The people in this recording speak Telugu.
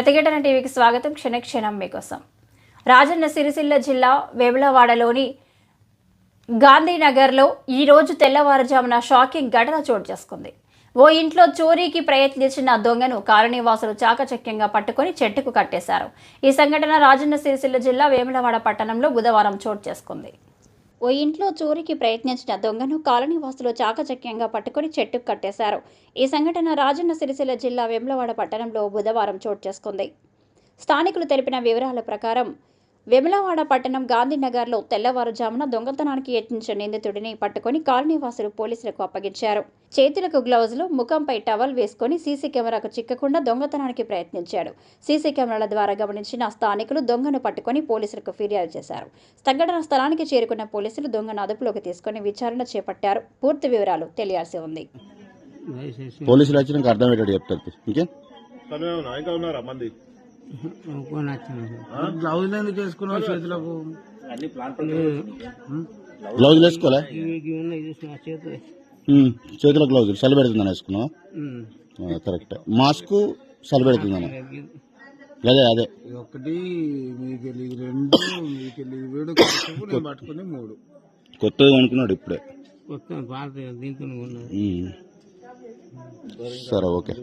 ప్రతిఘటన టీవీకి స్వాగతం. క్షణక్షణం మీకోసం. రాజన్న సిరిసిల్ల జిల్లా వేములవాడలోని గాంధీనగర్లో ఈరోజు తెల్లవారుజామున షాకింగ్ ఘటన చోటు చేసుకుంది. ఓ ఇంట్లో చోరీకి ప్రయత్నించిన దొంగను కాలనీవాసులు చాకచక్యంగా పట్టుకొని చెట్టుకు కట్టేశారు. ఈ సంఘటన రాజన్న సిరిసిల్ల జిల్లా వేములవాడ పట్టణంలో బుధవారం చోటు చేసుకుంది. ఓ ఇంట్లో చోరీకి ప్రయత్నించిన దొంగను కాలనీవాసులు చాకచక్యంగా పట్టుకొని చెట్టుకు కట్టేశారు. ఈ సంఘటన రాజన్న సిరిసిల్ల జిల్లా వేములవాడ పట్టణంలో బుధవారం చోటు చేసుకుంది. స్థానికులు తెలిపిన వివరాల ప్రకారం వేములవాడ పట్టణం గాంధీనగర్లో తెల్లవారుజామున దొంగతనానికి యత్నించిన నిందితుడిని పట్టుకొని కాలనీవాసులు పోలీసులకు అప్పగించారు. చేతులకు గ్లౌజులు, ముఖంపై టవల్ వేసుకొని సీసీ కెమెరాకు చిక్కకుండా దొంగతనానికి ప్రయత్నించాడు. సీసీ కెమెరాల ద్వారా గమనించిన స్థానికులు దొంగను పట్టుకొని పోలీసులకు ఫిర్యాదు చేశారు. సంఘటన స్థలానికి చేరుకున్న పోలీసులు దొంగను అదుపులోకి తీసుకుని విచారణ చేపట్టారు. పూర్తి వివరాలు తెలియాల్సి ఉంది. పోలీసులు వచ్చినాక అర్థమయ్యేటట్టు చెప్తారు. గ్లౌజులు ఎందుకు చేసుకున్నావు? చేతులకు గ్లౌజులు వేసుకోలే? చేతుల గ్లౌజులు చలి పెడుతుందని వేసుకున్నావు. కరెక్ట్. మాస్క్ చలి పెడుతుందని అదే అదే ఒకటి మీకెళ్ళి 2 మీకెళ్ళి 7 పట్టుకుని 3 కొత్తగా కొనుక్కున్నాడు ఇప్పుడే. సరే ఓకే.